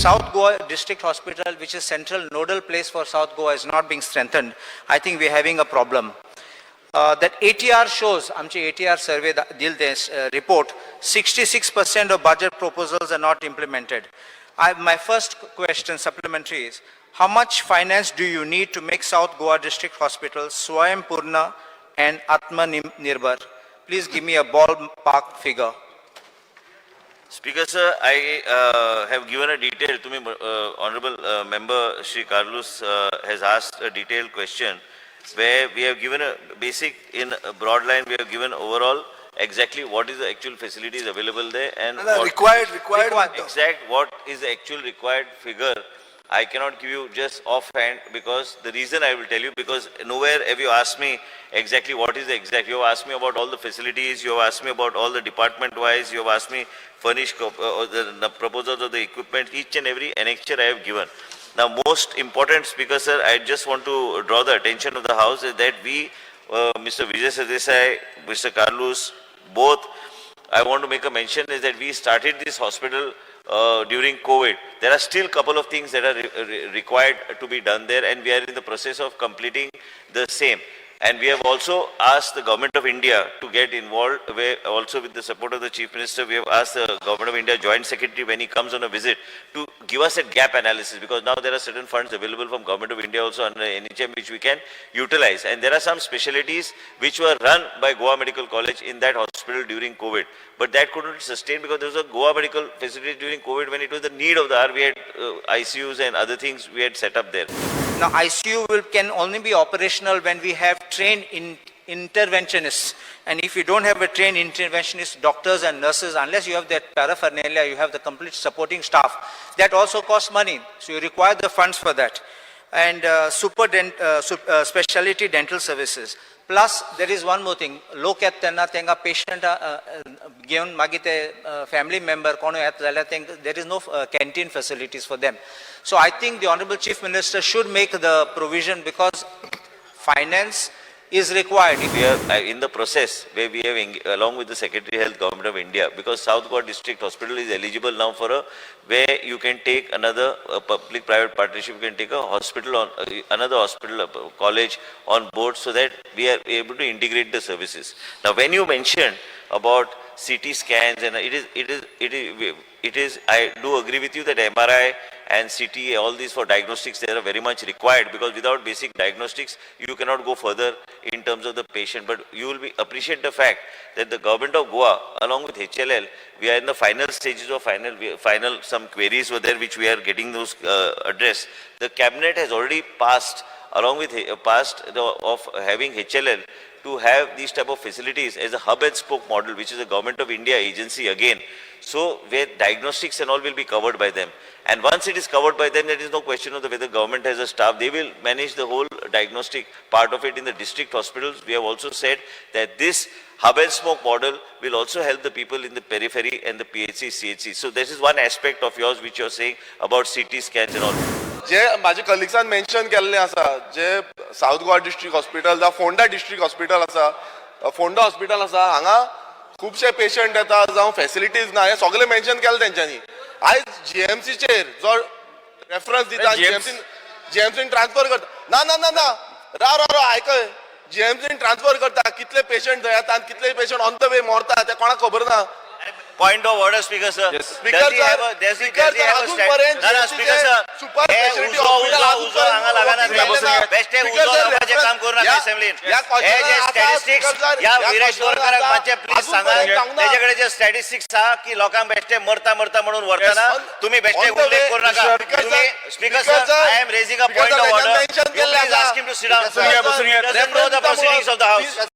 South Goa District Hospital, which is central nodal place for South Goa, is not being strengthened, I think we're having a problem. That ATR shows, आमची ATR survey report, 66% of budget proposals are not implemented. My first question, supplementary, is how much finance do you need to make South Goa District Hospital Swayam Purna and Atma Nirbhar? Please give me a ballpark figure. Speaker sir, I have given a detail to me. Honorable member Shri Carlos has asked a detailed question where we have given a basic, in a broad line, we have given overall exactly what is the actual facilities available there and required exact what is the actual required figure. I cannot give you just offhand, because the reason I will tell you, because nowhere have you asked me exactly what is the exact. You have asked me about all the facilities, you have asked me about all the department wise, you have asked me furnished the proposals of the equipment, each and every annexure I have given. Now most important, Speaker sir, I just want to draw the attention of the House is that we, Mr. Vijay, Mr. Carlos, both, I want to make a mention is that we started this hospital during COVID. There are still a couple of things that are required to be done there, and we are in the process of completing the same. And we have also asked the Government of India to get involved, where also with the support of the Chief Minister, we have asked the Government of India Joint Secretary when he comes on a visit to give us a gap analysis, because now there are certain funds available from Government of India also under NHM which we can utilize. And there are some specialties which were run by Goa Medical College in that hospital during COVID. But that couldn't sustain because there was a Goa Medical facility during COVID when it was the need of the hour. We had ICUs and other things we had set up there. Now, ICU can only be operational when we have trained interventionists. And if you don't have a trained interventionist, doctors and nurses, unless you have that paraphernalia, you have the complete supporting staff, that also costs money. So you require the funds for that. And specialty dental services. Plus, there is one more thing. Lokat tenga patient given magite family member kono there is no canteen facilities for them. So I think the Honorable Chief Minister should make the provision, because finance is required. We are in the process where we have, along with the Secretary Health, Government of India, because South Goa District Hospital is eligible now for a, where you can take another public-private partnership, you can take a hospital on, another hospital, college on board, so that we are able to integrate the services. Now, when you mentioned about CT scans, and it is, I do agree with you that MRI and CT, all these for diagnostics, they are very much required, because without basic diagnostics, you cannot go further in terms of the patient. But you will appreciate the fact that the Government of Goa, along with HLL, we are in the final stages of final some queries were there which we are getting those addressed. The Cabinet has already passed, along with of having HLL, to have these type of facilities as a hub and spoke model, which is a Government of India agency again. So where diagnostics and all will be covered by them. And once it is covered by them, there is no question of whether government has a staff. They will manage the whole diagnostic part of it in the district hospitals. We have also said that this hub and spoke model will also help the people in the periphery and the PHC, CHC. So this is one aspect of yours which you are saying about CT scans and all. जे माझे कलिग्सान mention केल्लें आसा, जे south Goa district hospital जावं Ponda district hospital आसा, Ponda hospital आसा, हांगा खुबशे patient येता जावं फॅसिलिटीज ना, हे सगळे मेन्शन केले तेंच्यांनी. आयज जीएमसीचेर जो रेफरन्स दिता, जीएमसीन ट्रान्सफर करता, ना ना ना ना रा आयकय, जीएमसीन ट्रान्सफर करता, कितले पेशंट थंय येतात, कितले पेशंट ऑन द वे मरता, ते कोणाक खबर ना. Point of order, Speaker sir. Yes. Speaker sir, Speaker sir, Speaker sir, super specialty hospital हांगा लागना बेस्ट उजो लावपाचे काम करू नका असेंब्लीन. हे जे स्टॅटिस्टिक्स या विरेश बोरकाराक मातशे प्लीज सांगा, त्याच्याकडे जे स्टॅटिस्टिक्स आहा की लोकांक बेस्टे मरता म्हणून वरताना तुम्ही बेस्टे उल्लेख करू नका. तुम्ही speaker sir, I am raising a point of order. You please ask him to sit down. Doesn't know the proceedings of the House.